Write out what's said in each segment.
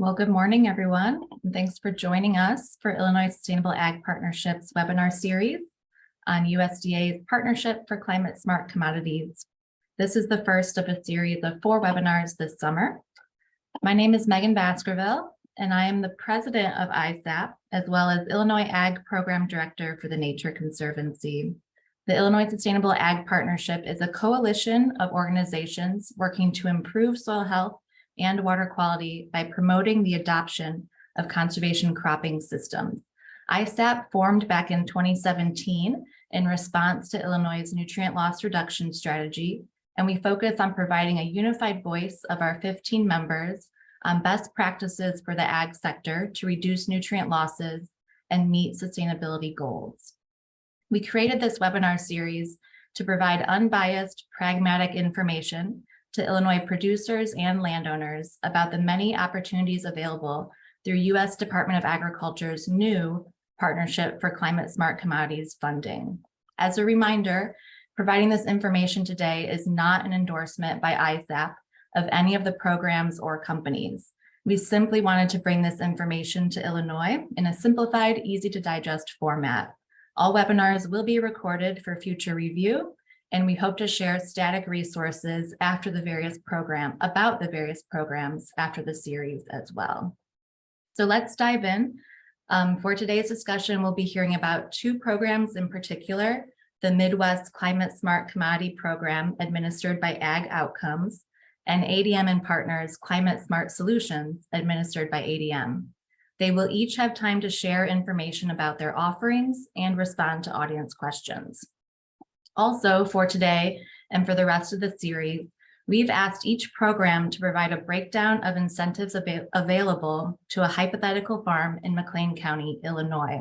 Well, good morning, everyone. And thanks for joining us for Illinois Sustainable Ag Partnerships webinar series on USDA's Partnership for Climate Smart Commodities. This is the first of a series of 4 webinars this summer. My name is Megan Baskerville, and I am the president of ISAP, as well as Illinois Ag Program Director for the Nature Conservancy. The Illinois Sustainable Ag Partnership is a coalition of organizations working to improve soil health and water quality by promoting the adoption of conservation cropping systems. ISAP formed back in 2017 in response to Illinois' nutrient loss reduction strategy, and we focus on providing a unified voice of our 15 members on best practices for the ag sector to reduce nutrient losses and meet sustainability goals. We created this webinar series to provide unbiased, pragmatic information to Illinois producers and landowners about the many opportunities available through U.S. Department of Agriculture's new Partnership for Climate Smart Commodities funding. As a reminder, providing this information today is not an endorsement by ISAP of any of the programs or companies. We simply wanted to bring this information to Illinois in a simplified, easy to digest format. All webinars will be recorded for future review, and we hope to share static resources about the various programs after the series as well. So let's dive in. For today's discussion, we'll be hearing about 2 programs in particular: the Midwest Climate Smart Commodity Program administered by Ag Outcomes, and ADM and Partners Climate Smart Solutions administered by ADM. They will each have time to share information about their offerings and respond to audience questions. Also, for today and for the rest of the series, we've asked each program to provide a breakdown of incentives available to a hypothetical farm in McLean County, Illinois.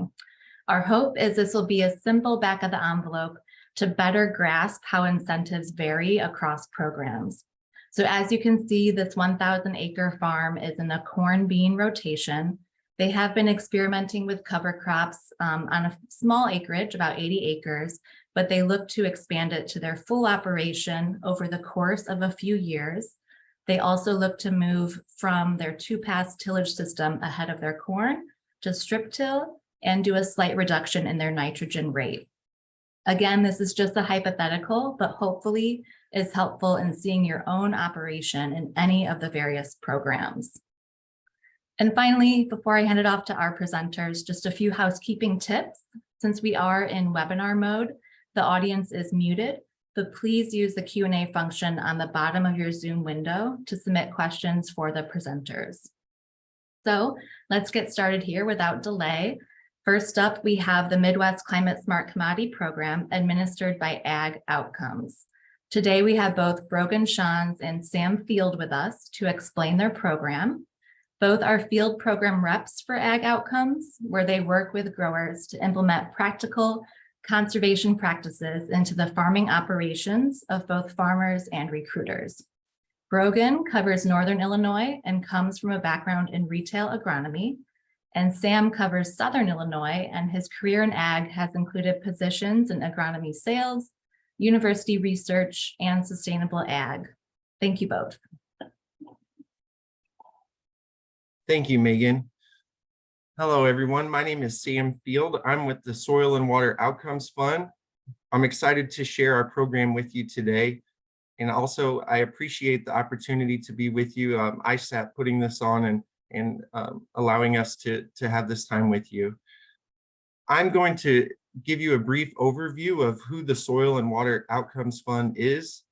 Our hope is this will be a simple back of the envelope to better grasp how incentives vary across programs. So as you can see, this 1,000-acre farm is in a corn bean rotation. They have been experimenting with cover crops on a small acreage, about 80 acres, but they look to expand it to their full operation over the course of a few years. They also look to move from their 2-pass tillage system ahead of their corn to strip till and do a slight reduction in their nitrogen rate. Again, this is just a hypothetical, but hopefully is helpful in seeing your own operation in any of the various programs. And finally, before I hand it off to our presenters, just a few housekeeping tips. Since we are in webinar mode, the audience is muted, but please use the Q&A function on the bottom of your Zoom window to submit questions for the presenters. So let's get started here without delay. First up, we have the Midwest Climate Smart Commodity Program administered by Ag Outcomes. Today, we have both Brogan Schanz and Sam Field with us to explain their program. Both are field program reps for Ag Outcomes, where they work with growers to implement practical conservation practices into the farming operations of both farmers and recruiters. Brogan covers Northern Illinois and comes from a background in retail agronomy, and Sam covers Southern Illinois, and his career in ag has included positions in agronomy sales, university research, and sustainable ag. Thank you both. Thank you, Megan. Hello, everyone. My name is Sam Field. I'm with the Soil and Water Outcomes Fund. I'm excited to share our program with you today. And also, I appreciate the opportunity to be with you, ISAP putting this on and allowing us to have this time with you. I'm going to give you a brief overview of who the Soil and Water Outcomes Fund is.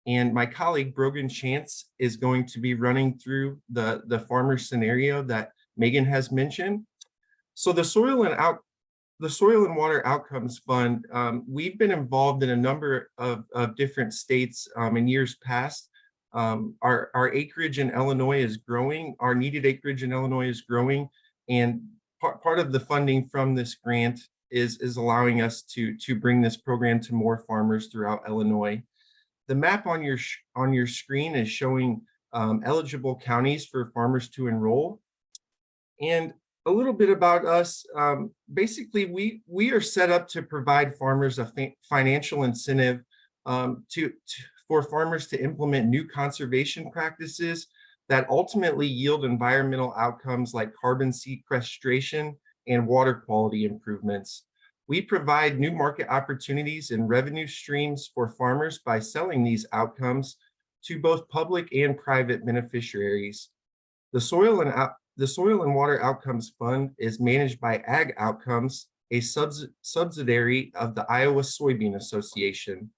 And my colleague, Brogan Schanz, is going to be running through the farmer scenario that Megan has mentioned. So the Soil and Water Outcomes Fund, we've been involved in a number of different states in years past. Our acreage in Illinois is growing. Our needed acreage in Illinois is growing. And part of the funding from this grant is allowing us to bring this program to more farmers throughout Illinois. The map on your screen is showing eligible counties for farmers to enroll. And a little bit about us. Basically, we are set up to provide farmers a financial incentive for farmers to implement new conservation practices that ultimately yield environmental outcomes like carbon sequestration and water quality improvements. We provide new market opportunities and revenue streams for farmers by selling these outcomes to both public and private beneficiaries. The Soil and Water Outcomes Fund is managed by Ag Outcomes, a subsidiary of the Iowa Soybean Association.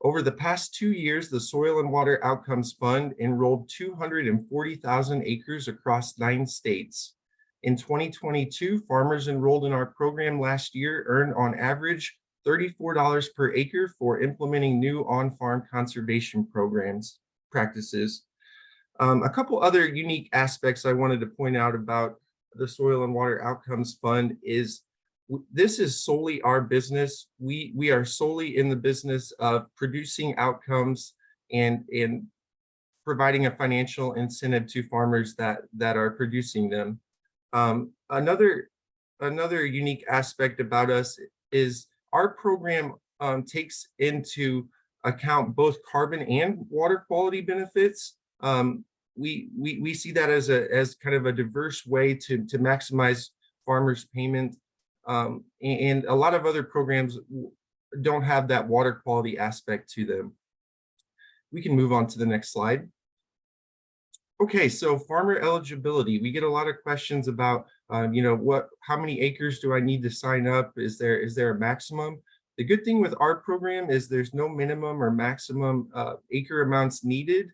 Over the past 2 years, the Soil and Water Outcomes Fund enrolled 240,000 acres across 9 states. In 2022, farmers enrolled in our program last year earned on average $34 per acre for implementing new on-farm conservation practices. A couple other unique aspects I wanted to point out about the Soil and Water Outcomes Fund is this is solely our business. We are solely in the business of producing outcomes and providing a financial incentive to farmers that are producing them. Another unique aspect about us is our program takes into account both carbon and water quality benefits. We see that as kind of a diverse way to maximize farmers' payment. And a lot of other programs don't have that water quality aspect to them. We can move on to the next slide. Okay, so farmer eligibility. We get a lot of questions about, how many acres do I need to sign up? Is there a maximum? The good thing with our program is there's no minimum or maximum acre amounts needed.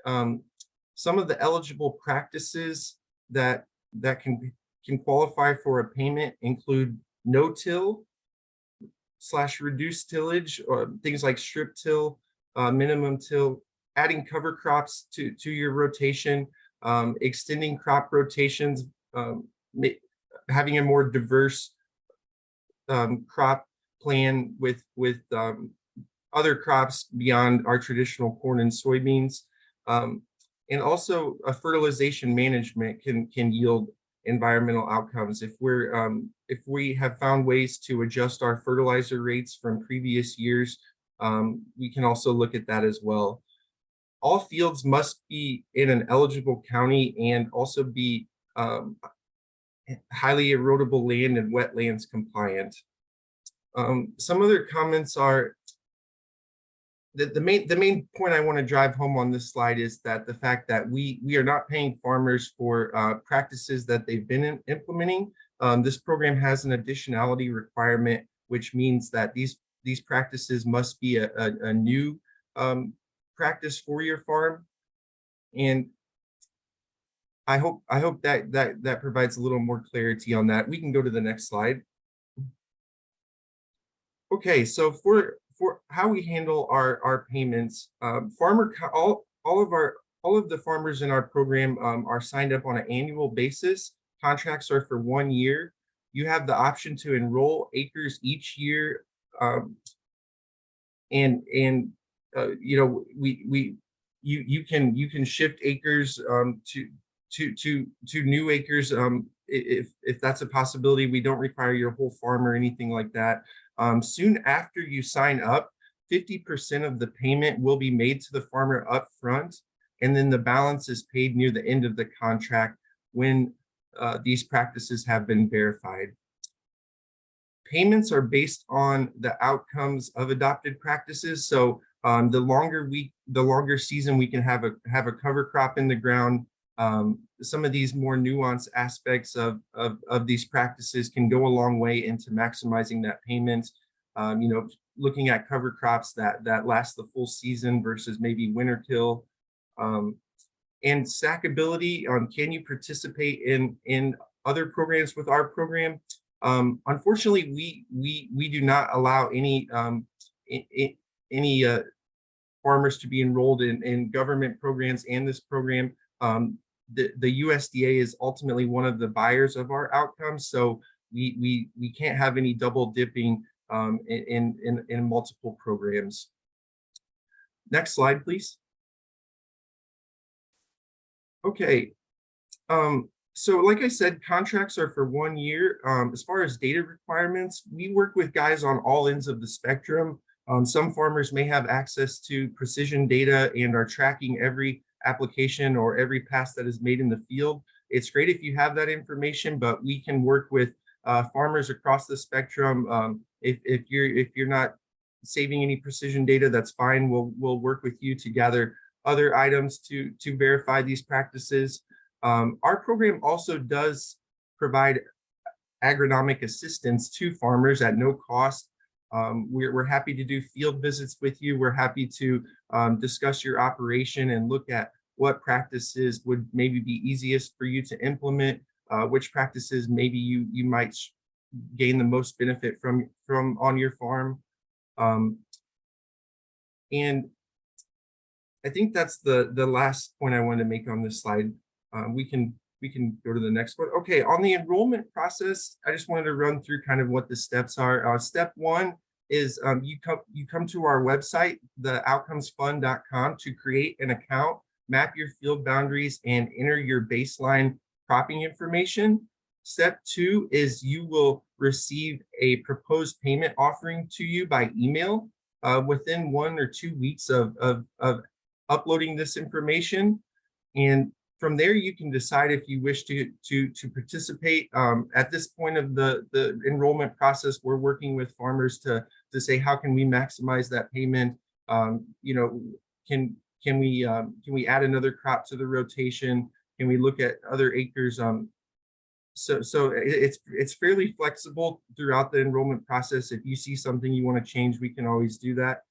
Some of the eligible practices that can qualify for a payment include no-till / reduced tillage, or things like strip till, minimum till, adding cover crops to your rotation, extending crop rotations, having a more diverse crop plan with other crops beyond our traditional corn and soybeans. And also a fertilization management can yield environmental outcomes. If we have found ways to adjust our fertilizer rates from previous years, we can also look at that as well. All fields must be in an eligible county and also be highly erodible land and wetlands compliant. Some other comments are that the main point I want to drive home on this slide is that the fact that we are not paying farmers for practices that they've been implementing. This program has an additionality requirement, which means that these practices must be a new practice for your farm. And I hope that provides a little more clarity on that. We can go to the next slide. Okay, so for how we handle our payments, all of the farmers in our program are signed up on an annual basis. Contracts are for 1 year. You have the option to enroll acres each year, you can shift acres to new acres if that's a possibility. We don't require your whole farm or anything like that. Soon after you sign up, 50% of the payment will be made to the farmer up front, and then the balance is paid near the end of the contract when these practices have been verified. Payments are based on the outcomes of adopted practices. So the longer season we can have a cover crop in the ground, some of these more nuanced aspects of these practices can go a long way into maximizing that payment. Looking at cover crops that last the full season versus maybe winter kill. And stackability, can you participate in other programs with our program? Unfortunately, we do not allow any farmers to be enrolled in government programs and this program. The USDA is ultimately one of the buyers of our outcomes, so we can't have any double dipping in multiple programs. Next slide, please. Okay. So like I said, contracts are for 1 year. As far as data requirements, we work with guys on all ends of the spectrum. Some farmers may have access to precision data and are tracking every application or every pass that is made in the field. It's great if you have that information, but we can work with farmers across the spectrum. If you're not saving any precision data, that's fine. We'll work with you to gather other items to verify these practices. Our program also does provide agronomic assistance to farmers at no cost. We're happy to do field visits with you. We're happy to discuss your operation and look at what practices would maybe be easiest for you to implement, which practices maybe you might gain the most benefit from on your farm. And I think that's the last point I want to make on this slide. We can go to the next one. Okay, on the enrollment process, I just wanted to run through kind of what the steps are. Step one is you come to our website, theoutcomesfund.com, to create an account, map your field boundaries, and enter your baseline cropping information. Step two is you will receive a proposed payment offering to you by email within 1 or 2 weeks of uploading this information. And from there, you can decide if you wish to participate. At this point of the enrollment process, we're working with farmers to say, how can we maximize that payment? You know, can we add another crop to the rotation? Can we look at other acres? So it's fairly flexible throughout the enrollment process. If you see something you want to change, we can always do that.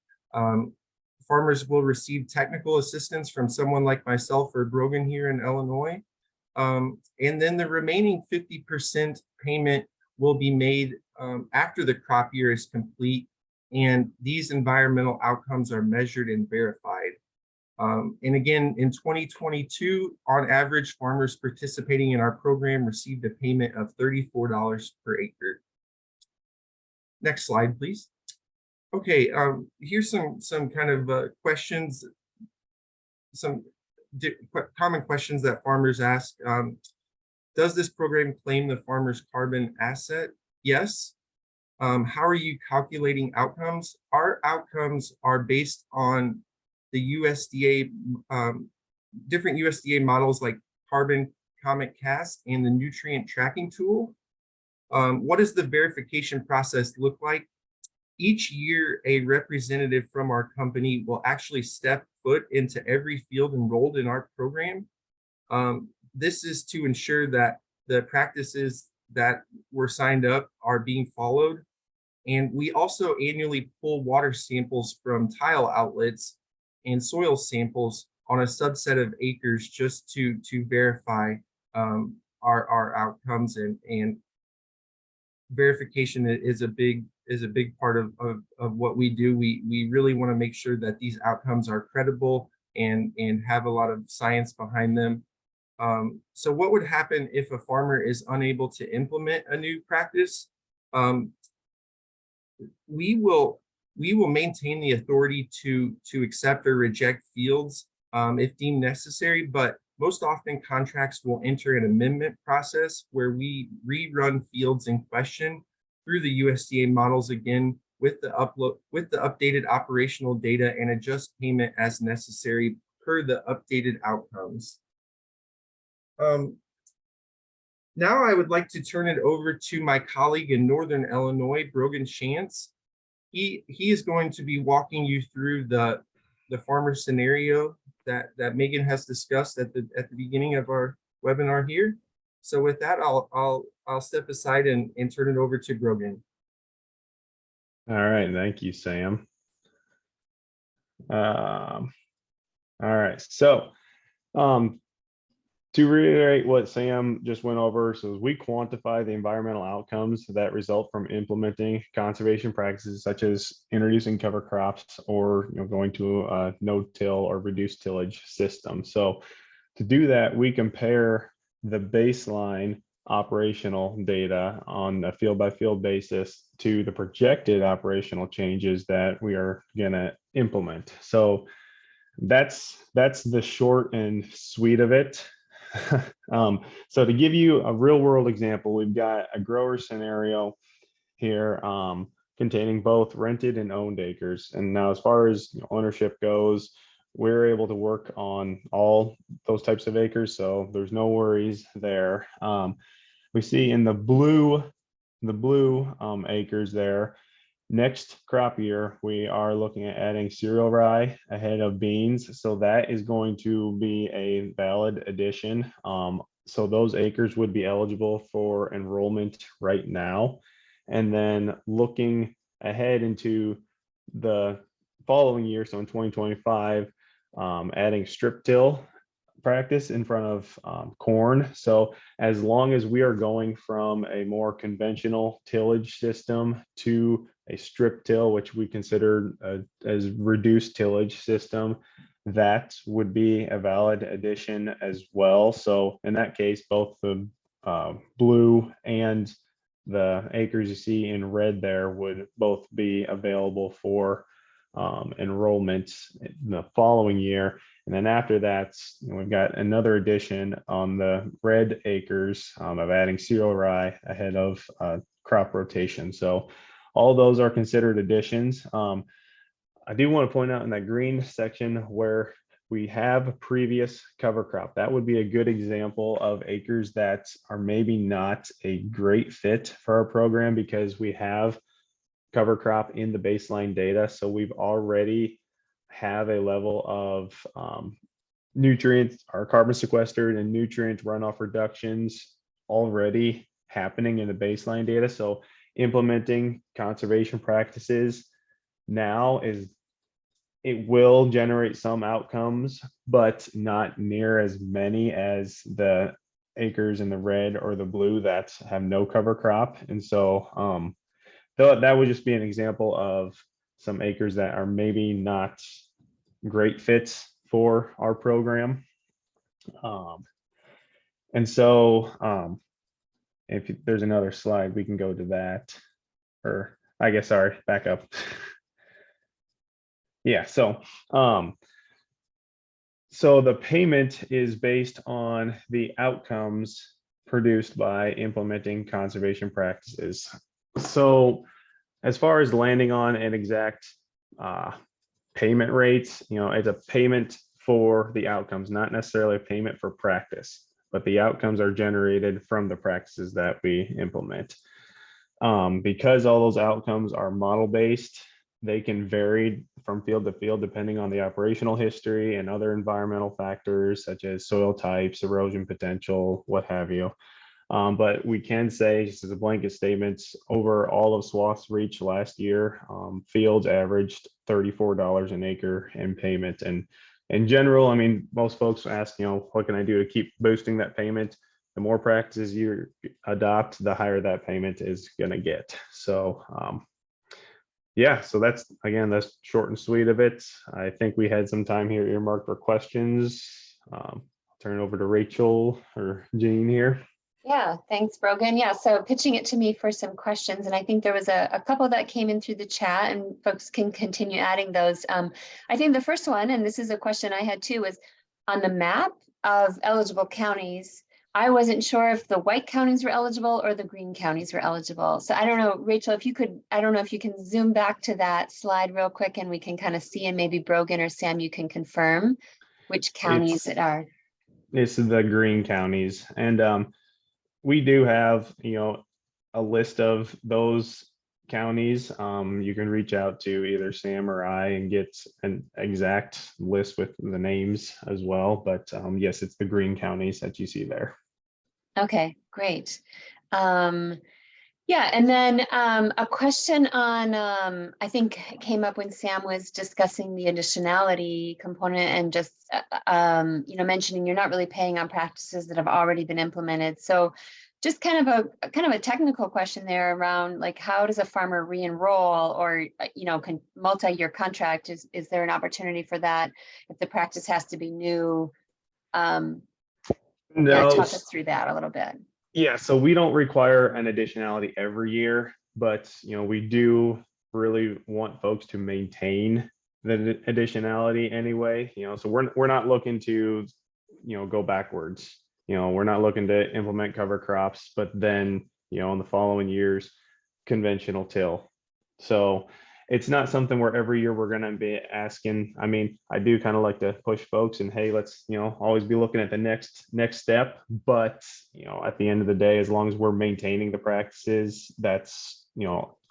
Farmers will receive technical assistance from someone like myself or Brogan here in Illinois. And then the remaining 50% payment will be made after the crop year is complete, and these environmental outcomes are measured and verified. And again, in 2022, on average, farmers participating in our program received a payment of $34 per acre. Next slide, please. Okay, here's some kind of questions, some common questions that farmers ask. Does this program claim the farmer's carbon asset? Yes. How are you calculating outcomes? Our outcomes are based on the USDA, different USDA models like Carbon Comet Cast and the nutrient tracking tool. What does the verification process look like? Each year, a representative from our company will actually step foot into every field enrolled in our program. This is to ensure that the practices that were signed up are being followed. And we also annually pull water samples from tile outlets and soil samples on a subset of acres just to verify our outcomes, and verification is a big part of what we do. We really want to make sure that these outcomes are credible and have a lot of science behind them. So what would happen if a farmer is unable to implement a new practice? We will maintain the authority to accept or reject fields if deemed necessary, but most often contracts will enter an amendment process where we rerun fields in question through the USDA models again with the updated operational data, and adjust payment as necessary per the updated outcomes. Now I would like to turn it over to my colleague in Northern Illinois, Brogan Schanz. He is going to be walking you through the farmer scenario that Megan has discussed at the beginning of our webinar here. So with that, I'll step aside and turn it over to Brogan. All right, thank you, Sam. All right, so to reiterate what Sam just went over, so as we quantify the environmental outcomes that result from implementing conservation practices such as introducing cover crops or going to a no-till or reduced tillage system. So to do that, we compare the baseline operational data on a field-by-field basis to the projected operational changes that we are going to implement. So that's the short and sweet of it. So to give you a real world example, we've got a grower scenario here containing both rented and owned acres. And now as far as ownership goes, we're able to work on all those types of acres, so there's no worries there. We see in the blue acres there, next crop year, we are looking at adding cereal rye ahead of beans. So that is going to be a valid addition. So those acres would be eligible for enrollment right now. And then looking ahead into the following year, so in 2025, adding strip till practice in front of corn. So as long as we are going from a more conventional tillage system to a strip till, which we consider as reduced tillage system, that would be a valid addition as well. So in that case, both the blue and the acres you see in red there would both be available for enrollment in the following year. And then after that, we've got another addition on the red acres of adding cereal rye ahead of crop rotation. So all those are considered additions. I do want to point out in that green section where we have a previous cover crop, that would be a good example of acres that are maybe not a great fit for our program because we have cover crop in the baseline data. So we've already have a level of nutrients are carbon sequestered and nutrient runoff reductions already happening in the baseline data. So implementing conservation practices now it will generate some outcomes, but not near as many as the acres in the red or the blue that have no cover crop. And so that would just be an example of some acres that are maybe not great fits for our program. And so if there's another slide, we can go to that, or I guess, sorry, back up. Yeah, so the payment is based on the outcomes produced by implementing conservation practices. So as far as landing on an exact payment rates, it's a payment for the outcomes, not necessarily a payment for practice, but the outcomes are generated from the practices that we implement. Because all those outcomes are model based, they can vary from field to field depending on the operational history and other environmental factors such as soil types, erosion potential, what have you. But we can say, just as a blanket statement, over all of swaths reached last year, fields averaged $34 an acre in payment. And in general, I mean, most folks ask, what can I do to keep boosting that payment? The more practices you adopt, the higher that payment is going to get. So yeah, so that's short and sweet of it. I think we had some time here earmarked for questions. I'll turn it over to Rachel or Jean here. Yeah, thanks, Brogan. Yeah, so pitching it to me for some questions, and I think there was a couple that came in through the chat, and folks can continue adding those. I think the first one, and this is a question I had too, was on the map of eligible counties. I wasn't sure if the white counties were eligible or the green counties were eligible. So I don't know, Rachel, if you could, I don't know if you can zoom back to that slide real quick and we can kind of see, and maybe Brogan or Sam, you can confirm which counties it are. It's the green counties. And we do have, a list of those counties. You can reach out to either Sam or I and get an exact list with the names as well. But yes, it's the green counties that you see there. Okay, great. Yeah, and then a question on, I think came up when Sam was discussing the additionality component and just, mentioning you're not really paying on practices that have already been implemented. So just kind of a technical question there around, like, how does a farmer re-enroll, or multi-year contract? Is there an opportunity for that if the practice has to be new? Yeah, talk us through that a little bit. Yeah, so we don't require an additionality every year, but we do really want folks to maintain the additionality anyway. So we're not looking to go backwards. We're not looking to implement cover crops, but then in the following years, conventional till. So it's not something where every year we're going to be asking. I mean, I do kind of like to push folks and, hey, let's, always be looking at the next step. But, at the end of the day, as long as we're maintaining the practices, that's,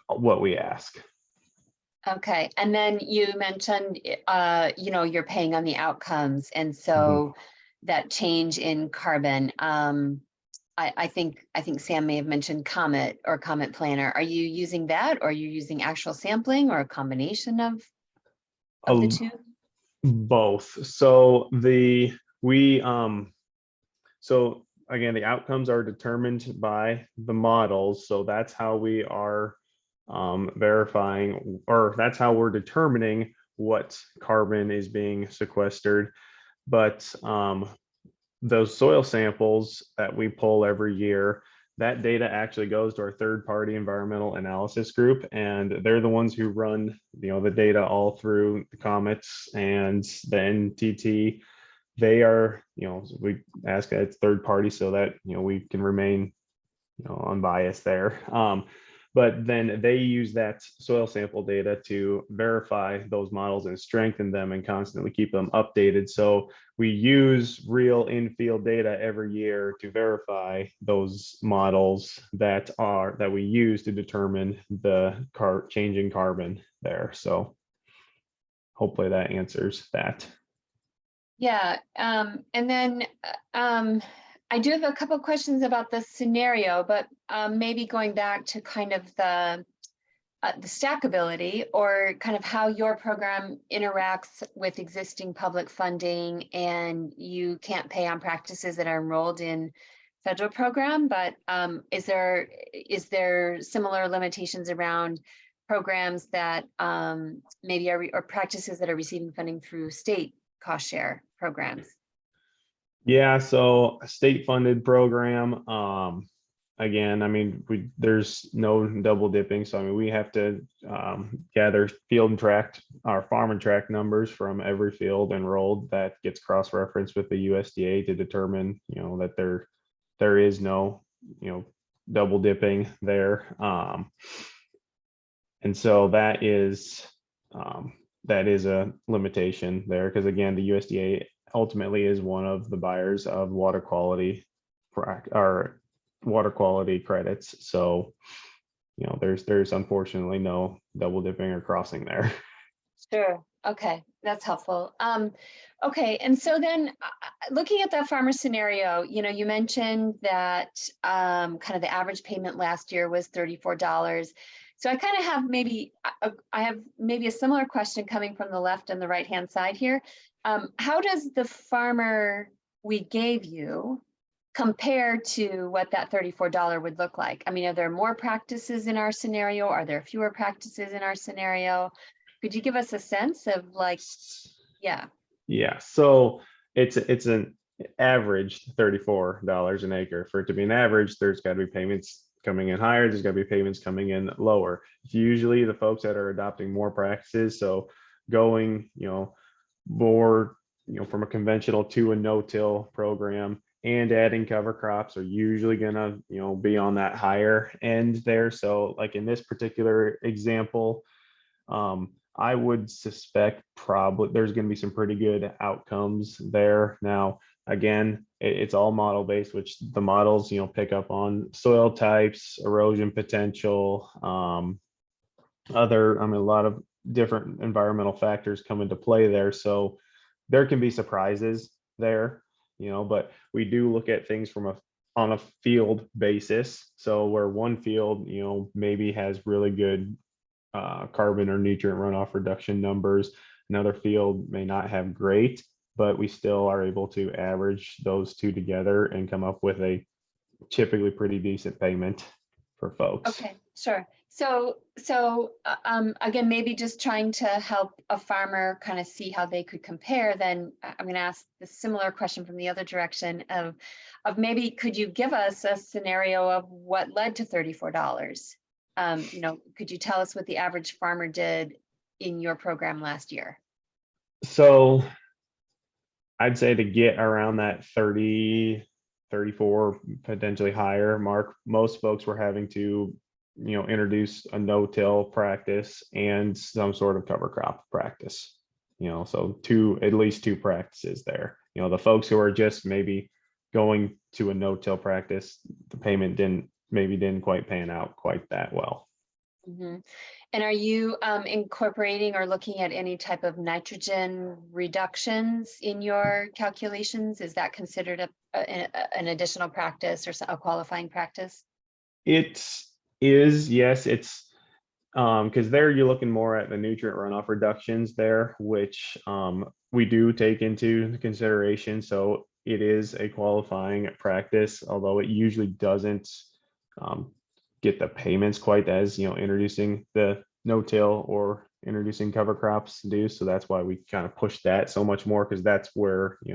what we ask. Okay, and then you mentioned, you're paying on the outcomes, and so that change in carbon. I think Sam may have mentioned Comet or Comet Planner. Are you using that, or are you using actual sampling, or a combination of the two? Both. So so again, the outcomes are determined by the models. So that's how we are verifying, or that's how we're determining what carbon is being sequestered. But those soil samples that we pull every year, that data actually goes to our third-party environmental analysis group, and they're the ones who run, the data all through the Comets and the NTT. They are, we ask that it's third party so that, we can remain, unbiased there. But then they use that soil sample data to verify those models and strengthen them and constantly keep them updated. So we use real in-field data every year to verify those models that we use to determine the changing carbon there. So hopefully that answers that. Yeah, and then I do have a couple of questions about the scenario, but maybe going back to kind of the stackability, or kind of how your program interacts with existing public funding, and you can't pay on practices that are enrolled in federal program, but is there similar limitations around programs that maybe or practices that are receiving funding through state cost share programs? Yeah, so a state funded program, again, I mean, there's no double dipping. So I mean, we have to gather field and tract, our farm and tract numbers from every field enrolled. That gets cross-referenced with the USDA to determine, that there is no, double dipping there. And so that is a limitation there, because again, the USDA ultimately is one of the buyers of water quality credits. So, there's unfortunately no double dipping or crossing there. Sure. Okay, that's helpful. Okay, and so then looking at that farmer scenario, you mentioned that kind of the average payment last year was $34. So I kind of have maybe a similar question coming from the left and the right-hand side here. How does the farmer we gave you compare to what that $34 would look like? I mean, are there more practices in our scenario? Are there fewer practices in our scenario? Could you give us a sense of yeah. Yeah, so it's an average $34 an acre. For it to be an average, there's got to be payments coming in higher, there's got to be payments coming in lower. It's usually the folks that are adopting more practices, so going, more, from a conventional to a no-till program and adding cover crops are usually gonna, be on that higher end there. So like in this particular example, I would suspect probably there's going to be some pretty good outcomes there. Now, again, it's all model based, which the models, pick up on soil types, erosion potential, a lot of different environmental factors come into play there. So there can be surprises there, but we do look at things on a field basis. So where one field, maybe has really good carbon or nutrient runoff reduction numbers. Another field may not have great, but we still are able to average those two together and come up with a typically pretty decent payment for folks. Okay, sure. So again, maybe just trying to help a farmer kind of see how they could compare, then I'm going to ask the similar question from the other direction of maybe could you give us a scenario of what led to $34? Could you tell us what the average farmer did in your program last year? So I'd say to get around that 30, 34, potentially higher mark, most folks were having to introduce a no-till practice and some sort of cover crop practice. So at least two practices there. The folks who are just maybe going to a no-till practice, the payment didn't quite pan out quite that well. Mhm. And are you incorporating or looking at any type of nitrogen reductions in your calculations? Is that considered an additional practice or a qualifying practice? It is, yes. It's because there you're looking more at the nutrient runoff reductions there, which we do take into consideration. So it is a qualifying practice, although it usually doesn't get the payments quite as introducing the no-till or introducing cover crops do. So that's why we kind of push that so much more, because that's where we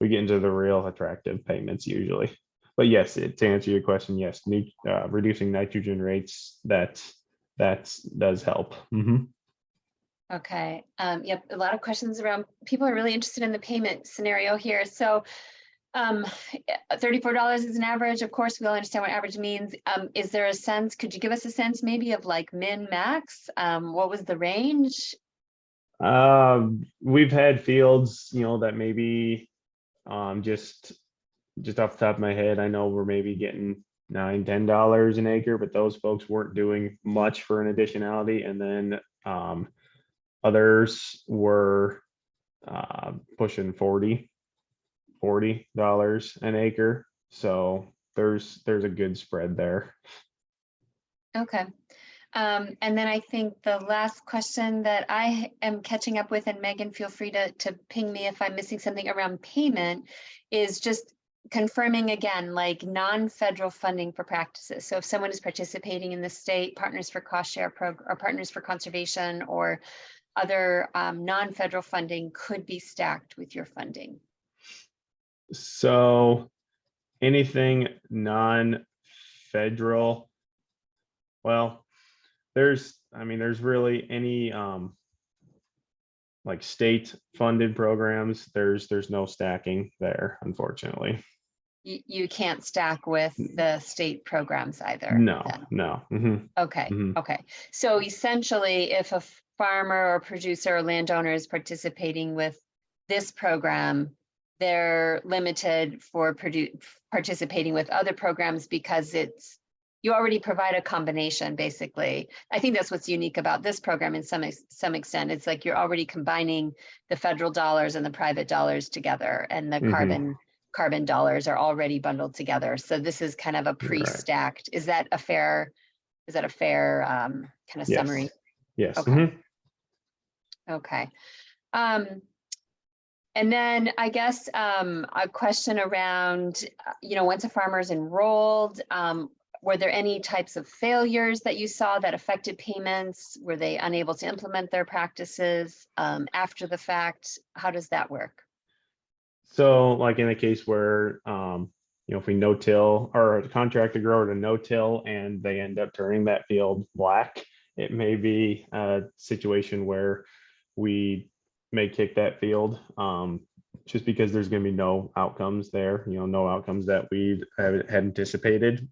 get into the real attractive payments usually. But yes, to answer your question, yes, reducing nitrogen rates, that does help. Okay. Yep. A lot of questions around, people are really interested in the payment scenario here. So $34 is an average. Of course, we all understand what average means. Is there a sense, could you give us a sense maybe of like min max? What was the range? We've had fields, that maybe just off the top of my head, I know we're maybe getting $9-10 an acre, but those folks weren't doing much for an additionality. And then others were pushing $40 an acre. So there's a good spread there. Okay. And then I think the last question that I am catching up with, and Megan, feel free to ping me if I'm missing something around payment, is just confirming again, like non-federal funding for practices. So if someone is participating in the state Partners for Cost Share program or Partners for Conservation or other non-federal funding could be stacked with your funding. So anything non-federal, well, there's really any like state funded programs, there's no stacking there, unfortunately. You can't stack with the state programs either. No, then. no. Okay, okay. So essentially, if a farmer or producer or landowner is participating with this program, they're limited for participating with other programs because you already provide a combination, basically. I think that's what's unique about this program in some extent. It's like you're already combining the federal dollars and the private dollars together, and the carbon dollars are already bundled together. So this is kind of a pre-stacked. Right. Is that a fair kind of summary? Yes. Okay. Okay. And then I guess a question around, once a farmer is enrolled, were there any types of failures that you saw that affected payments? Were they unable to implement their practices after the fact? How does that work? So like in a case where, if we no-till or contract a grower to no-till and they end up turning that field black, it may be a situation where we may kick that field just because there's going to be no outcomes there, no outcomes that we had anticipated.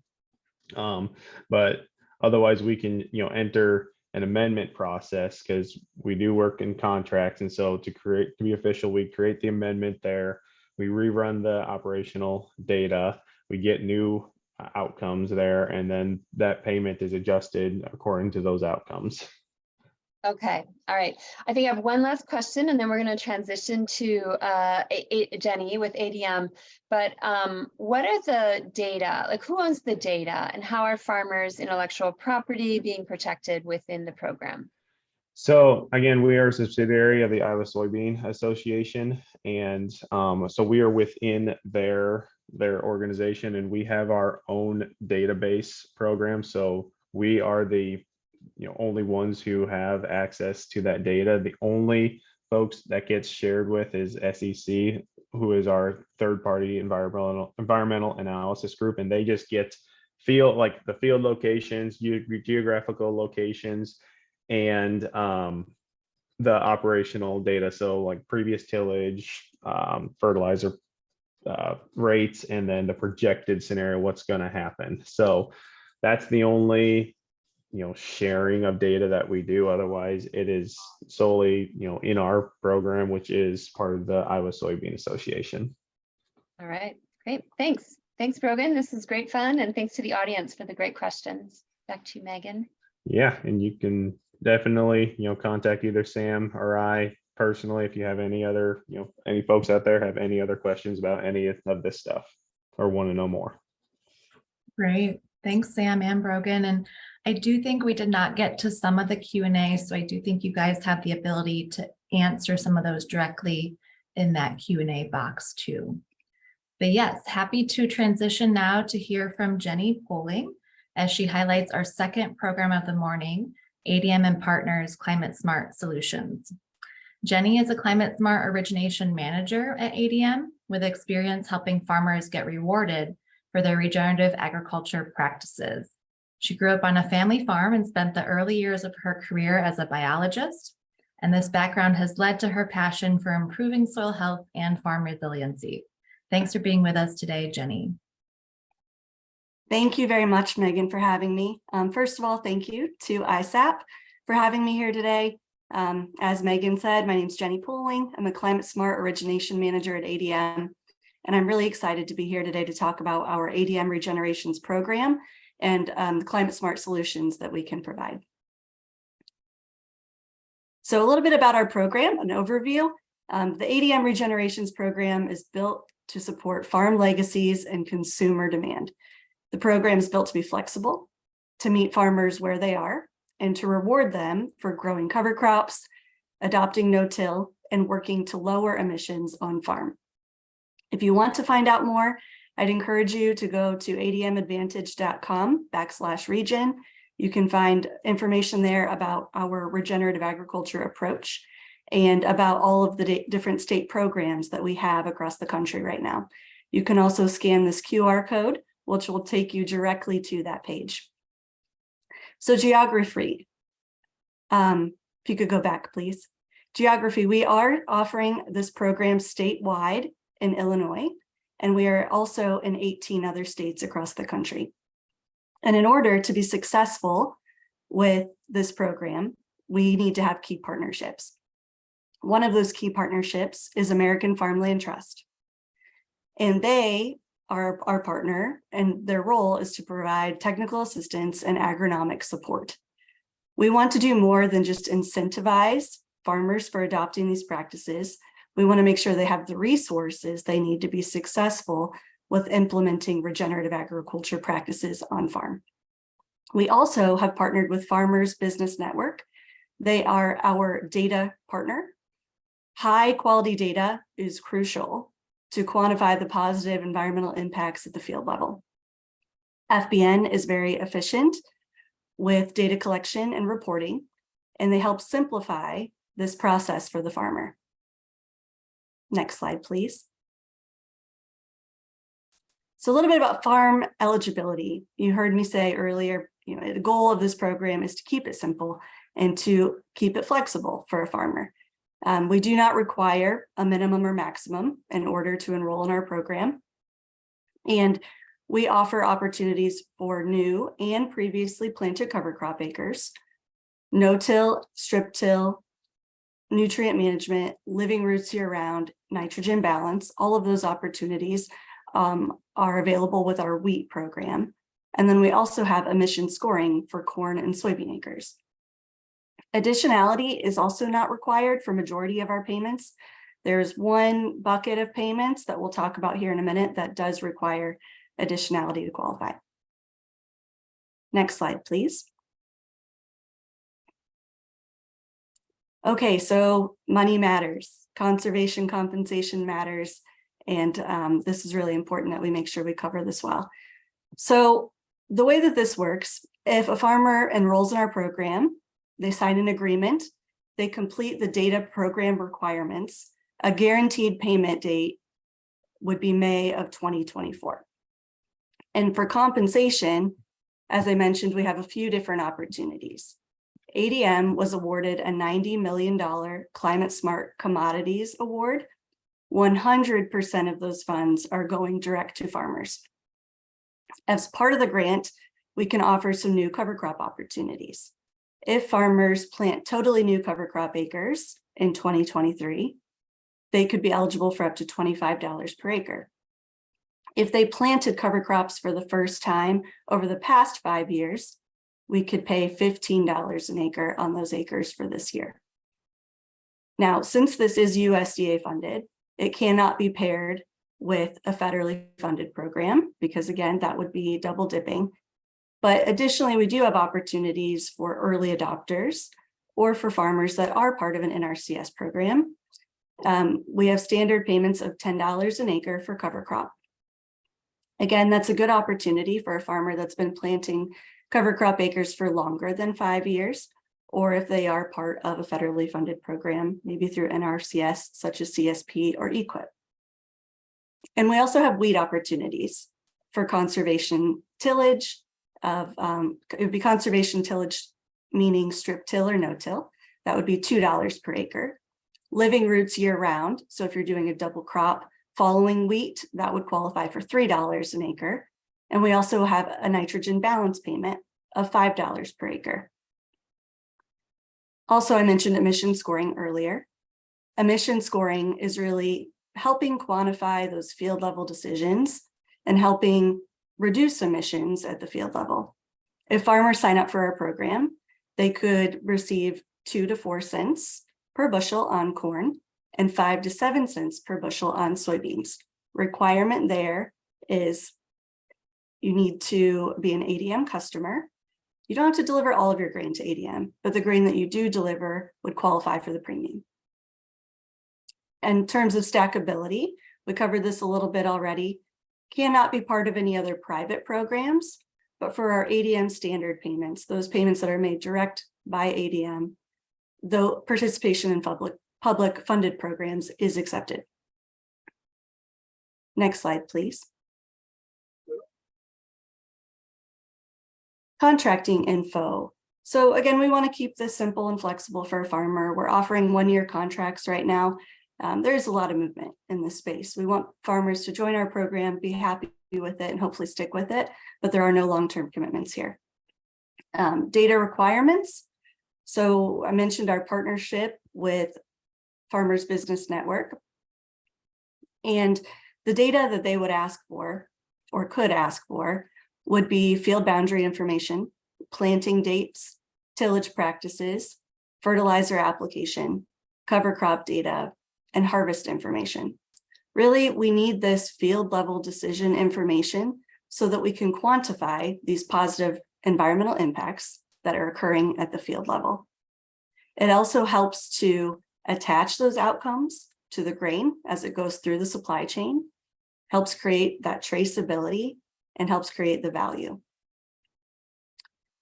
But otherwise we can, enter an amendment process, because we do work in contracts. And so to be official, we create the amendment there. We rerun the operational data, we get new outcomes there, and then that payment is adjusted according to those outcomes. Okay, all right. I think I have one last question, and then we're going to transition to Jenny with ADM. But what are the data? Like, who owns the data, and how are farmers' intellectual property being protected within the program? So again, we are a subsidiary of the Iowa Soybean Association, and so we are within their organization, and we have our own database program. So we are the only ones who have access to that data. The only folks that gets shared with is SEC, who is our third-party environmental analysis group, and they just get the field locations, geographical locations, and the operational data. So like previous tillage, fertilizer rates, and then the projected scenario, what's going to happen. So that's the only sharing of data that we do. Otherwise, it is solely in our program, which is part of the Iowa Soybean Association. All right, great. Thanks. Thanks, Brogan. This is great fun. And thanks to the audience for the great questions. Back to you, Megan. Yeah, and you can definitely, contact either Sam or I personally if you have any other, any folks out there have any other questions about any of this stuff or want to know more. Great. Thanks, Sam and Brogan. And I do think we did not get to some of the Q&A, so I do think you guys have the ability to answer some of those directly in that Q&A box too. But yes, happy to transition now to hear from Jenny Poling as she highlights our second program of the morning, ADM and Partners Climate Smart Solutions. Jenny is a Climate Smart Origination Manager at ADM with experience helping farmers get rewarded for their regenerative agriculture practices. She grew up on a family farm and spent the early years of her career as a biologist, and this background has led to her passion for improving soil health and farm resiliency. Thanks for being with us today, Jenny. Thank you very much, Megan, for having me. First of all, thank you to ISAP for having me here today. As Megan said, my name is Jenny Poling. I'm a Climate Smart Origination Manager at ADM, and I'm really excited to be here today to talk about our ADM Regenerations program and the climate smart solutions that we can provide. So a little bit about our program, an overview. The ADM Regenerations program is built to support farm legacies and consumer demand. The program is built to be flexible, to meet farmers where they are, and to reward them for growing cover crops, adopting no-till, and working to lower emissions on farm. If you want to find out more, I'd encourage you to go to admadvantage.com/regen. You can find information there about our regenerative agriculture approach and about all of the different state programs that we have across the country right now. You can also scan this QR code, which will take you directly to that page. So geography, if you could go back, please. Geography, we are offering this program statewide in Illinois, and we are also in 18 other states across the country. And in order to be successful with this program, we need to have key partnerships. One of those key partnerships is American Farmland Trust. And they are our partner, and their role is to provide technical assistance and agronomic support. We want to do more than just incentivize farmers for adopting these practices. We want to make sure they have the resources they need to be successful with implementing regenerative agriculture practices on farm. We also have partnered with Farmers Business Network. They are our data partner. High quality data is crucial to quantify the positive environmental impacts at the field level. FBN is very efficient with data collection and reporting, and they help simplify this process for the farmer. Next slide, please. So a little bit about farm eligibility. You heard me say earlier, the goal of this program is to keep it simple and to keep it flexible for a farmer. We do not require a minimum or maximum in order to enroll in our program. And we offer opportunities for new and previously planted cover crop acres, no-till, strip-till, nutrient management, living roots year-round, nitrogen balance. All of those opportunities are available with our wheat program. And then we also have emission scoring for corn and soybean acres. Additionality is also not required for majority of our payments. There's one bucket of payments that we'll talk about here in a minute that does require additionality to qualify. Next slide, please. Okay, so money matters, conservation compensation matters, and this is really important that we make sure we cover this well. So the way that this works, if a farmer enrolls in our program, they sign an agreement, they complete the data program requirements, a guaranteed payment date would be May of 2024. And for compensation, as I mentioned, we have a few different opportunities. ADM was awarded a $90 million Climate Smart Commodities Award. 100% of those funds are going direct to farmers. As part of the grant, we can offer some new cover crop opportunities. If farmers plant totally new cover crop acres in 2023, they could be eligible for up to $25 per acre. If they planted cover crops for the first time over the past 5 years, we could pay $15 an acre on those acres for this year. Now, since this is USDA funded, it cannot be paired with a federally funded program because, again, that would be double dipping. But additionally, we do have opportunities for early adopters or for farmers that are part of an NRCS program. We have standard payments of $10 an acre for cover crop. Again, that's a good opportunity for a farmer that's been planting cover crop acres for longer than 5 years, or if they are part of a federally funded program, maybe through NRCS, such as CSP or EQIP. And we also have weed opportunities for conservation tillage of, it would be conservation tillage, meaning strip till or no-till. That would be $2 per acre. Living roots year round. So if you're doing a double crop following wheat, that would qualify for $3 an acre. And we also have a nitrogen balance payment of $5 per acre. Also, I mentioned emission scoring earlier. Emission scoring is really helping quantify those field level decisions and helping reduce emissions at the field level. If farmers sign up for our program, they could receive 2 to 4 cents per bushel on corn and 5 to 7 cents per bushel on soybeans. Requirement there is you need to be an ADM customer. You don't have to deliver all of your grain to ADM, but the grain that you do deliver would qualify for the premium. In terms of stackability, we covered this a little bit already, cannot be part of any other private programs, but for our ADM standard payments, those payments that are made direct by ADM, though participation in public funded programs is accepted. Next slide, please. Contracting info. So again, we want to keep this simple and flexible for a farmer. We're offering 1-year contracts right now. There's a lot of movement in this space. We want farmers to join our program, be happy with it, and hopefully stick with it, but there are no long-term commitments here. Data requirements. So I mentioned our partnership with Farmers Business Network, and the data that they would ask for or could ask for would be field boundary information, planting dates, tillage practices, fertilizer application, cover crop data, and harvest information. Really, we need this field level decision information so that we can quantify these positive environmental impacts that are occurring at the field level. It also helps to attach those outcomes to the grain as it goes through the supply chain, helps create that traceability, and helps create the value.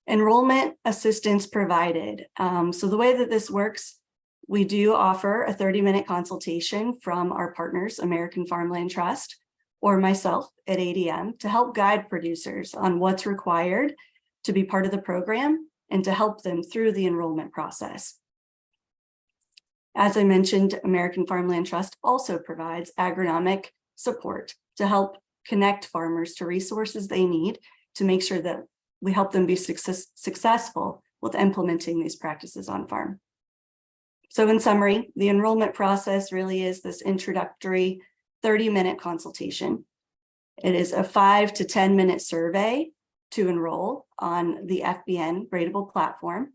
Enrollment assistance provided. So the way that this works, we do offer a 30-minute consultation from our partners, American Farmland Trust, or myself at ADM, to help guide producers on what's required to be part of the program and to help them through the enrollment process. As I mentioned, American Farmland Trust also provides agronomic support to help connect farmers to resources they need to make sure that we help them be successful with implementing these practices on farm. So in summary, the enrollment process really is this introductory 30-minute consultation. It is a 5 to 10-minute survey to enroll on the FBN gradable platform.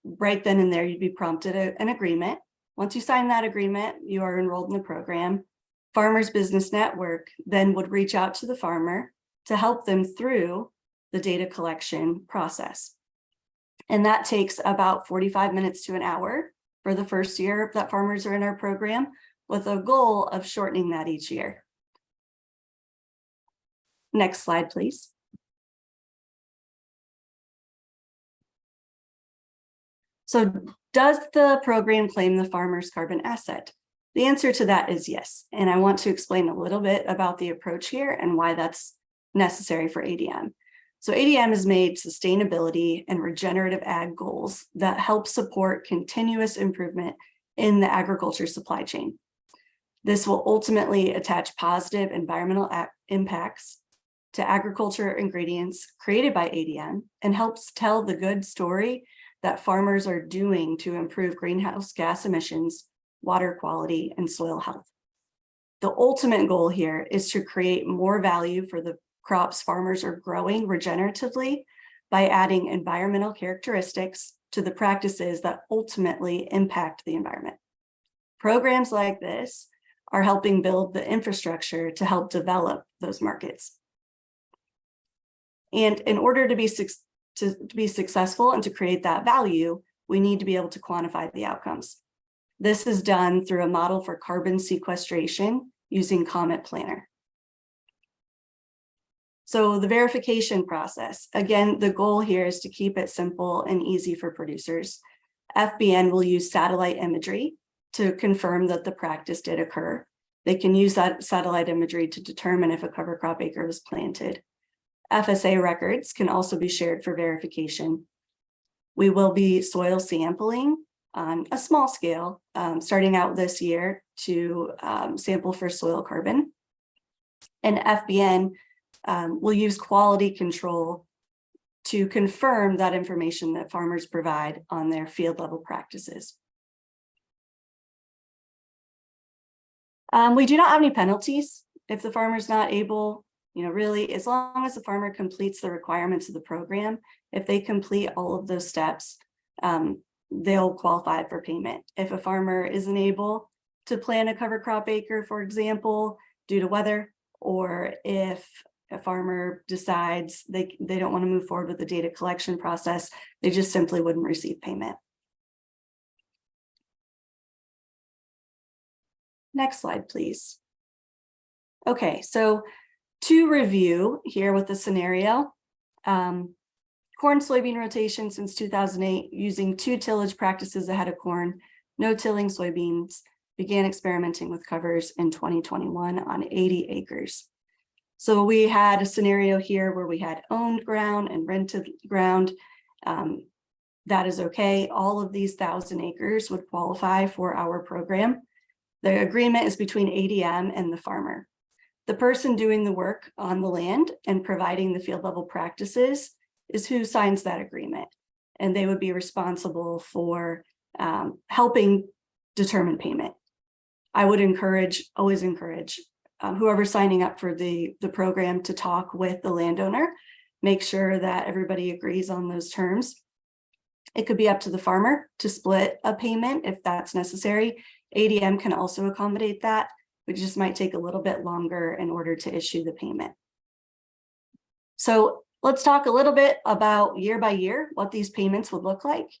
Right then and there, you'd be prompted an agreement. Once you sign that agreement, you are enrolled in the program. Farmers Business Network then would reach out to the farmer to help them through the data collection process. And that takes about 45 minutes to an hour for the first year that farmers are in our program, with a goal of shortening that each year. Next slide, please. So does the program claim the farmer's carbon asset? The answer to that is yes. And I want to explain a little bit about the approach here and why that's necessary for ADM. So ADM has made sustainability and regenerative ag goals that help support continuous improvement in the agriculture supply chain. This will ultimately attach positive environmental impacts to agriculture ingredients created by ADM and helps tell the good story that farmers are doing to improve greenhouse gas emissions, water quality, and soil health. The ultimate goal here is to create more value for the crops farmers are growing regeneratively by adding environmental characteristics to the practices that ultimately impact the environment. Programs like this are helping build the infrastructure to help develop those markets. And in order to be successful and to create that value, we need to be able to quantify the outcomes. This is done through a model for carbon sequestration using Comet Planner. So the verification process, again, the goal here is to keep it simple and easy for producers. FBN will use satellite imagery to confirm that the practice did occur. They can use that satellite imagery to determine if a cover crop acre was planted. FSA records can also be shared for verification. We will be soil sampling on a small scale, starting out this year to sample for soil carbon. And FBN will use quality control to confirm that information that farmers provide on their field level practices. We do not have any penalties if the farmer is not able, really, as long as the farmer completes the requirements of the program, if they complete all of those steps, they'll qualify for payment. If a farmer isn't able to plant a cover crop acre, for example, due to weather, or if a farmer decides they don't want to move forward with the data collection process, they just simply wouldn't receive payment. Next slide, please. Okay, so to review here with the scenario, corn soybean rotation since 2008 using 2 tillage practices ahead of corn, no tilling soybeans, began experimenting with covers in 2021 on 80 acres. So we had a scenario here where we had owned ground and rented ground. That is okay. All of these 1,000 acres would qualify for our program. The agreement is between ADM and the farmer. The person doing the work on the land and providing the field level practices is who signs that agreement. And they would be responsible for helping determine payment. I would always encourage whoever's signing up for the program to talk with the landowner, make sure that everybody agrees on those terms. It could be up to the farmer to split a payment if that's necessary. ADM can also accommodate that, but just might take a little bit longer in order to issue the payment. So let's talk a little bit about year by year, what these payments would look like.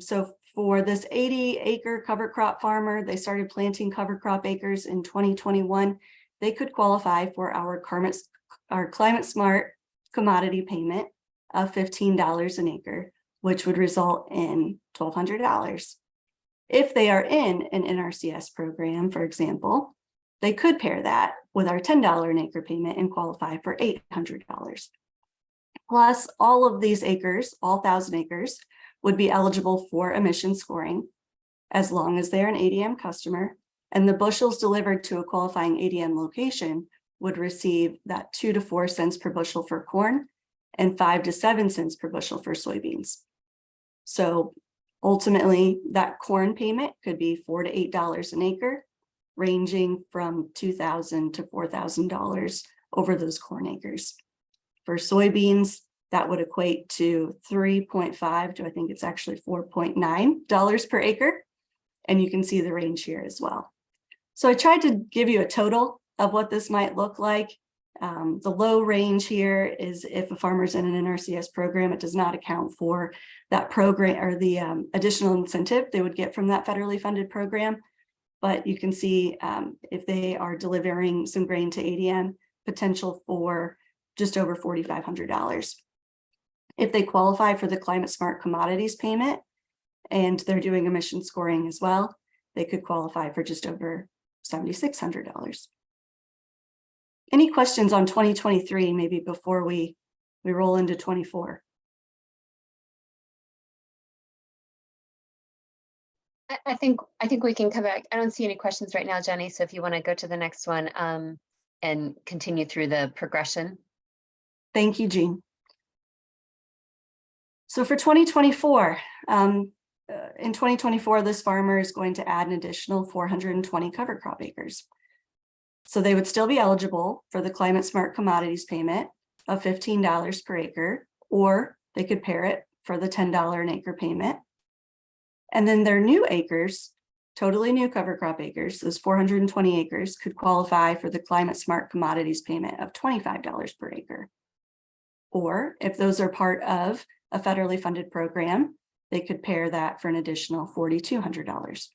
So for this 80-acre cover crop farmer, they started planting cover crop acres in 2021. They could qualify for our climate smart commodity payment of $15 an acre, which would result in $1,200. If they are in an NRCS program, for example, they could pair that with our $10 an acre payment and qualify for $800. Plus, all of these acres, all 1,000 acres, would be eligible for emission scoring as long as they're an ADM customer, and the bushels delivered to a qualifying ADM location would receive that 2 to 4 cents per bushel for corn and 5 to 7 cents per bushel for soybeans. So ultimately, that corn payment could be $4 to $8 an acre, ranging from $2,000 to $4,000 over those corn acres. For soybeans, that would equate to $3.5 to, I think it's actually $4.9 per acre. And you can see the range here as well. So I tried to give you a total of what this might look like. The low range here is if a farmer's in an NRCS program, it does not account for that program or the additional incentive they would get from that federally funded program. But you can see if they are delivering some grain to ADM, potential for just over $4,500. If they qualify for the Climate Smart Commodities payment and they're doing emission scoring as well, they could qualify for just over $7,600. Any questions on 2023, maybe before we roll into 24? I think we can come back. I don't see any questions right now, Jenny. So if you want to go to the next one, and continue through the progression. Thank you, Jean. So for 2024, in 2024, this farmer is going to add an additional 420 cover crop acres. So they would still be eligible for the Climate Smart Commodities payment of $15 per acre, or they could pair it for the $10 an acre payment. And then their new acres, totally new cover crop acres, those 420 acres, could qualify for the Climate Smart Commodities payment of $25 per acre. Or if those are part of a federally funded program, they could pair that for an additional $4,200.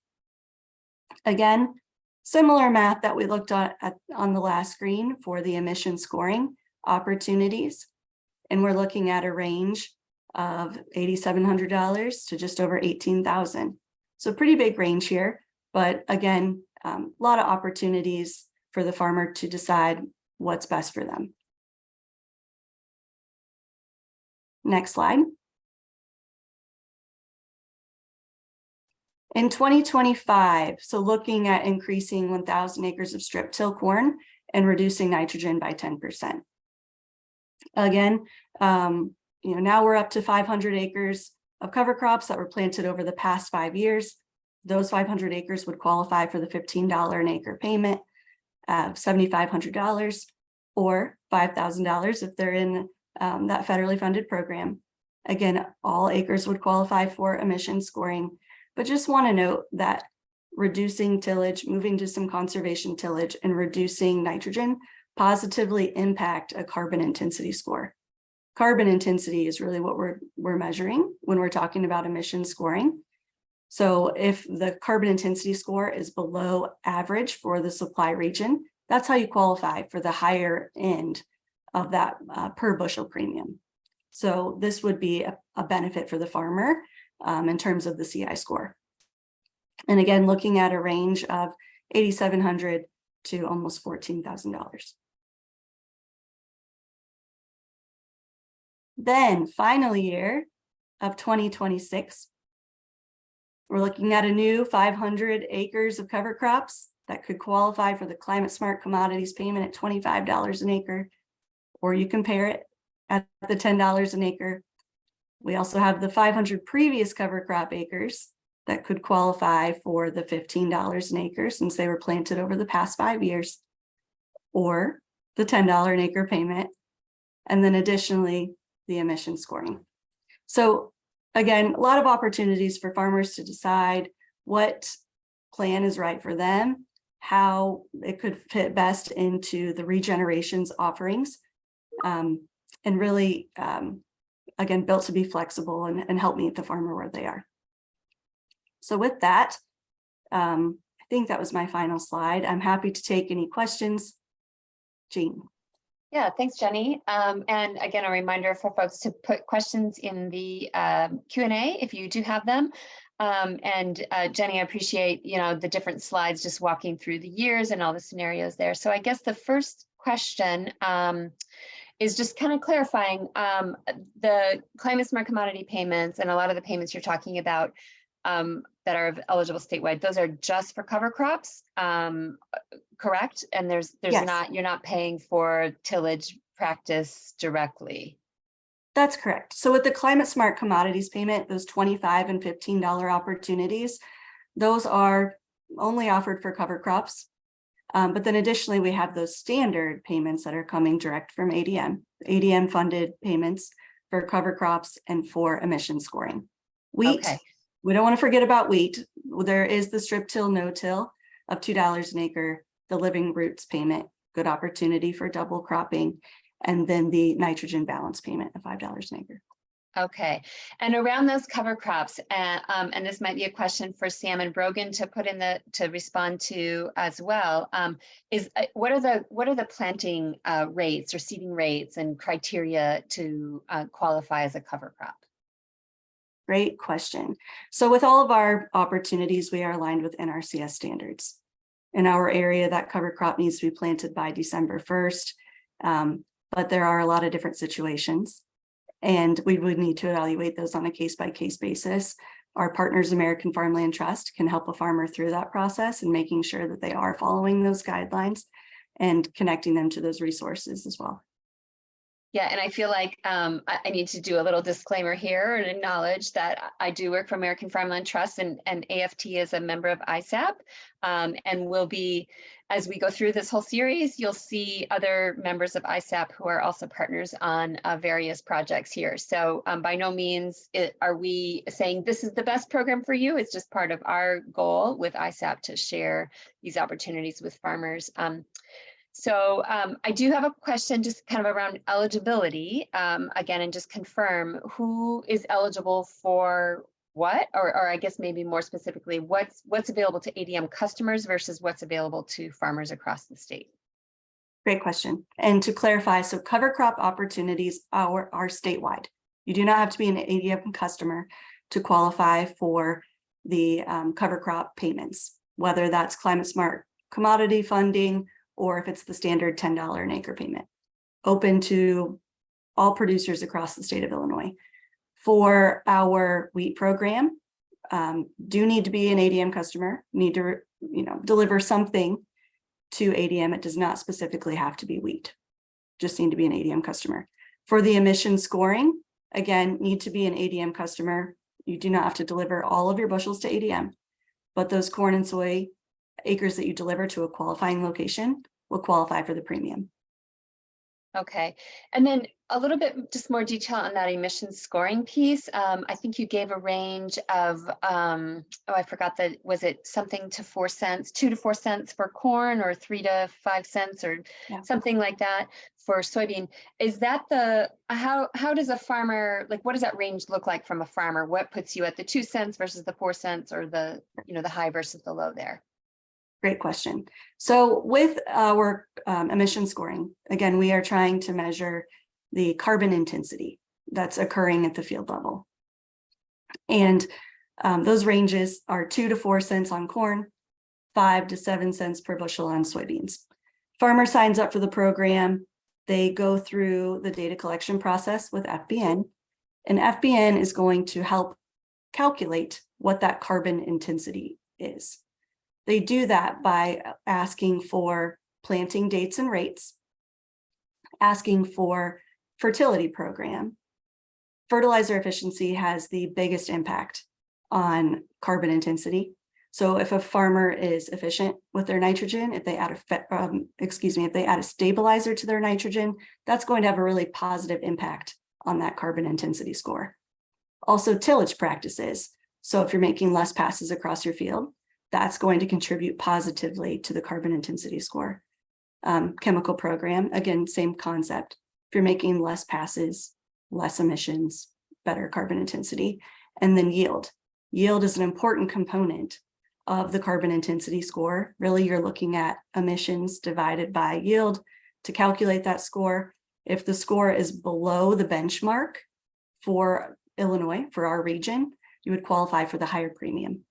Again, similar math that we looked at on the last screen for the emission scoring opportunities. And we're looking at a range of $8,700 to just over $18,000. So pretty big range here, but again, a lot of opportunities for the farmer to decide what's best for them. Next slide. In 2025, so looking at increasing 1,000 acres of strip till corn and reducing nitrogen by 10%. Again, now we're up to 500 acres of cover crops that were planted over the past 5 years. Those 500 acres would qualify for the $15 an acre payment of $7,500 or $5,000 if they're in that federally funded program. Again, all acres would qualify for emission scoring, but just want to note that reducing tillage, moving to some conservation tillage, and reducing nitrogen positively impact a carbon intensity score. Carbon intensity is really what we're measuring when we're talking about emission scoring. So if the carbon intensity score is below average for the supply region, that's how you qualify for the higher end of that per bushel premium. So this would be a benefit for the farmer in terms of the CI score. And again, looking at a range of $8,700 to almost $14,000. Then final year of 2026, we're looking at a new 500 acres of cover crops that could qualify for the Climate Smart Commodities payment at $25 an acre, or you can pair it at the $10 an acre. We also have the 500 previous cover crop acres that could qualify for the $15 an acre since they were planted over the past 5 years, or the $10 an acre payment, and then additionally, the emission scoring. So again, a lot of opportunities for farmers to decide what plan is right for them, how it could fit best into the Regenerations offerings, and really, again, built to be flexible and help meet the farmer where they are. So with that, I think that was my final slide. I'm happy to take any questions. Jean. Yeah, thanks, Jenny. And again, a reminder for folks to put questions in the Q&A if you do have them. And Jenny, I appreciate, the different slides, just walking through the years and all the scenarios there. So I guess the first question is just kind of clarifying the Climate Smart Commodity payments and a lot of the payments you're talking about that are eligible statewide. Those are just for cover crops, correct? And there's Yes. you're not paying for tillage practice directly. That's correct. So with the Climate Smart Commodities payment, those $25 and $15 opportunities, those are only offered for cover crops. But then additionally, we have those standard payments that are coming direct from ADM, ADM funded payments for cover crops and for emission scoring. Wheat, Okay. We don't want to forget about wheat. There is the strip till no till of $2 an acre, the living roots payment, good opportunity for double cropping, and then the nitrogen balance payment of $5 an acre. Okay, and around those cover crops, and this might be a question for Sam and Brogan to put in to respond to as well. What are the planting rates or seeding rates and criteria to qualify as a cover crop? Great question. So with all of our opportunities, we are aligned with NRCS standards. In our area, that cover crop needs to be planted by December 1st, but there are a lot of different situations, and we would need to evaluate those on a case-by-case basis. Our partners, American Farmland Trust, can help a farmer through that process and making sure that they are following those guidelines. and connecting them to those resources as well. Yeah, and I feel like I need to do a little disclaimer here and acknowledge that I do work for American Farmland Trust, and AFT is a member of ISAP, and will be, as we go through this whole series, you'll see other members of ISAP who are also partners on various projects here. So by no means are we saying this is the best program for you. It's just part of our goal with ISAP to share these opportunities with farmers. So I do have a question just kind of around eligibility, again, and just confirm who is eligible for what, or I guess maybe more specifically, what's available to ADM customers versus what's available to farmers across the state. Great question. And to clarify, so cover crop opportunities are statewide. You do not have to be an ADM customer to qualify for the cover crop payments, whether that's climate smart commodity funding, or if it's the standard $10 an acre payment, open to all producers across the state of Illinois. For our wheat program, do need to be an ADM customer, need to deliver something to ADM. It does not specifically have to be wheat, just need to be an ADM customer. For the emission scoring, again, need to be an ADM customer. You do not have to deliver all of your bushels to ADM, but those corn and soy acres that you deliver to a qualifying location will qualify for the premium. Okay, and then a little bit just more detail on that emission scoring piece. I think you gave a range of, oh, I forgot that, was it something to 4 cents, 2 to 4 cents for corn, or 3 to 5 cents, or something like that for soybean? Is that the, how does a farmer, like, what does that range look like from a farmer? What puts you at the 2 cents versus the 4 cents, or the, the high versus the low there? Great question. So with our emission scoring, again, we are trying to measure the carbon intensity that's occurring at the field level. And those ranges are 2 to 4 cents on corn, 5 to 7 cents per bushel on soybeans. Farmer signs up for the program. They go through the data collection process with FBN, and FBN is going to help calculate what that carbon intensity is. They do that by asking for planting dates and rates, asking for fertility program. Fertilizer efficiency has the biggest impact on carbon intensity. So if a farmer is efficient with their nitrogen, if they add if they add a stabilizer to their nitrogen, that's going to have a really positive impact on that carbon intensity score. Also, tillage practices. So if you're making less passes across your field, that's going to contribute positively to the carbon intensity score. Chemical program, again, same concept. If you're making less passes, less emissions, better carbon intensity. And then yield. Yield is an important component of the carbon intensity score. Really, you're looking at emissions divided by yield to calculate that score. If the score is below the benchmark for Illinois, for our region, you would qualify for the higher premium.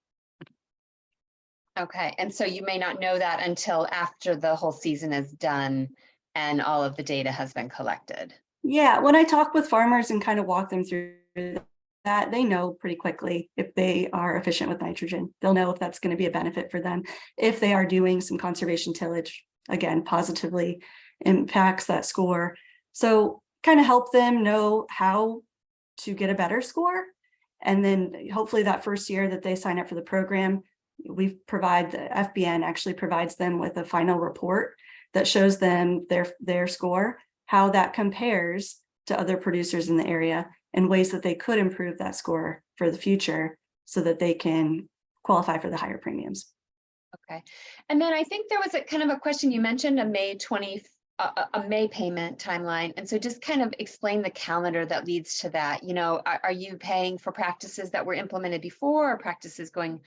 Okay, and so you may not know that until after the whole season is done and all of the data has been collected. Yeah, when I talk with farmers and kind of walk them through that, they know pretty quickly if they are efficient with nitrogen. They'll know if that's going to be a benefit for them. If they are doing some conservation tillage, again, positively impacts that score. So kind of help them know how to get a better score. And then hopefully that first year that they sign up for the program, we provide, the FBN actually provides them with a final report that shows them their score, how that compares to other producers in the area, and ways that they could improve that score for the future so that they can qualify for the higher premiums. Okay. And then I think there was a kind of a question, you mentioned a May payment timeline. And so just kind of explain the calendar that leads to that. Are you paying for practices that were implemented before, or practices going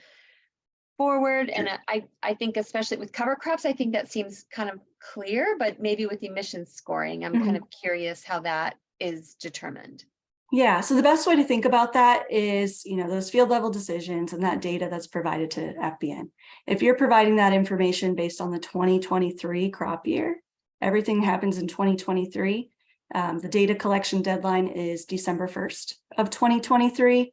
forward? And I think especially with cover crops, I think that seems kind of clear, but maybe with emission scoring, I'm kind of curious how that is determined. Yeah, so the best way to think about that is, those field level decisions and that data that's provided to FBN. If you're providing that information based on the 2023 crop year, everything happens in 2023. The data collection deadline is December 1st of 2023.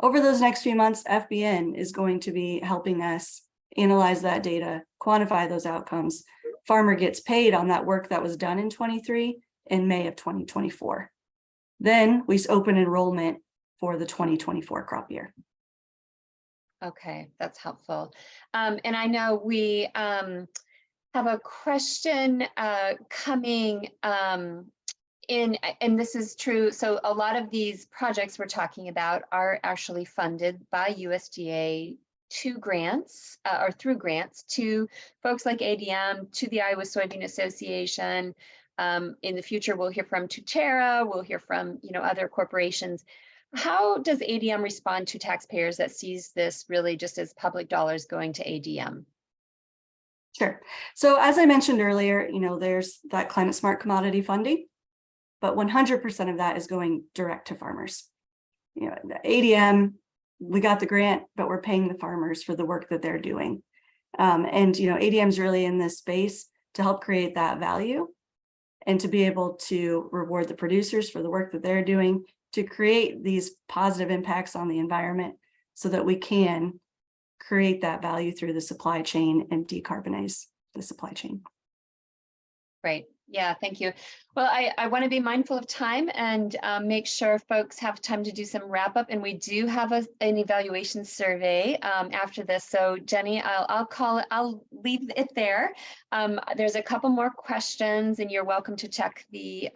Over those next few months, FBN is going to be helping us analyze that data, quantify those outcomes farmer gets paid on that work that was done in 23 in May of 2024. Then we open enrollment for the 2024 crop year. Okay, that's helpful. And I know we have a question coming in, and this is true. So a lot of these projects we're talking about are actually funded by USDA to grants or through grants to folks like ADM, to the Iowa Soybean Association. In the future, we'll hear from Tuterra, we'll hear from other corporations. How does ADM respond to taxpayers that sees this really just as public dollars going to ADM? Sure. So as I mentioned earlier, there's that climate smart commodity funding, but 100% of that is going direct to farmers. The ADM, we got the grant, but we're paying the farmers for the work that they're doing. And ADM's really in this space to help create that value and to be able to reward the producers for the work that they're doing to create these positive impacts on the environment so that we can create that value through the supply chain and decarbonize the supply chain. Right. Yeah, thank you. Well, I want to be mindful of time and make sure folks have time to do some wrap up. And we do have an evaluation survey after this. So Jenny, I'll leave it there. There's a couple more questions and you're welcome to check the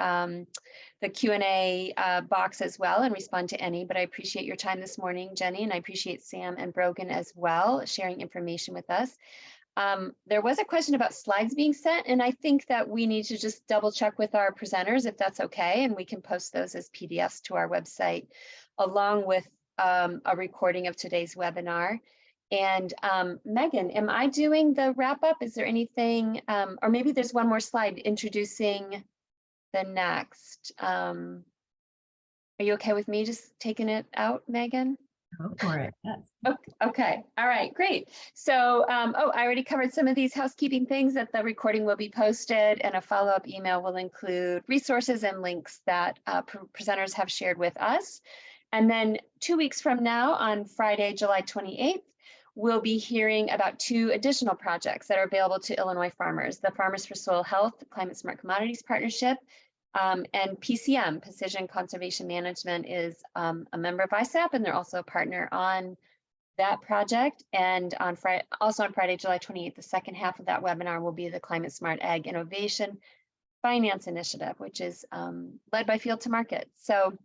Q&A box as well and respond to any, but I appreciate your time this morning, Jenny, and I appreciate Sam and Brogan as well, sharing information with us. There was a question about slides being sent, and I think that we need to just double check with our presenters if that's okay, and we can post those as PDFs to our website, along with a recording of today's webinar. And Megan, am I doing the wrap up? Is there anything, or maybe there's one more slide introducing the next. Are you okay with me just taking it out, Megan? Go for it. Yes. Okay. All right, great. So, I already covered some of these housekeeping things that the recording will be posted and a follow-up email will include resources and links that presenters have shared with us. And then 2 weeks from now on Friday, July 28th, we'll be hearing about 2 additional projects that are available to Illinois farmers, the Farmers for Soil Health Climate Smart Commodities Partnership, and PCM, Precision Conservation Management, is a member of ISAP, and they're also a partner on that project. And on Friday, also on Friday, July 28th, the second half of that webinar will be the Climate Smart Ag Innovation Finance Initiative, which is led by Field to Market. So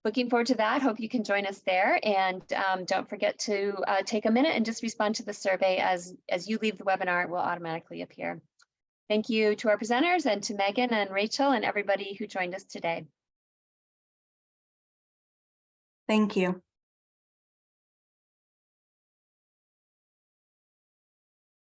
looking forward to that. Hope you can join us there. And don't forget to take a minute and just respond to the survey as you leave the webinar, it will automatically appear. Thank you to our presenters and to Megan and Rachel and everybody who joined us today. Thank you.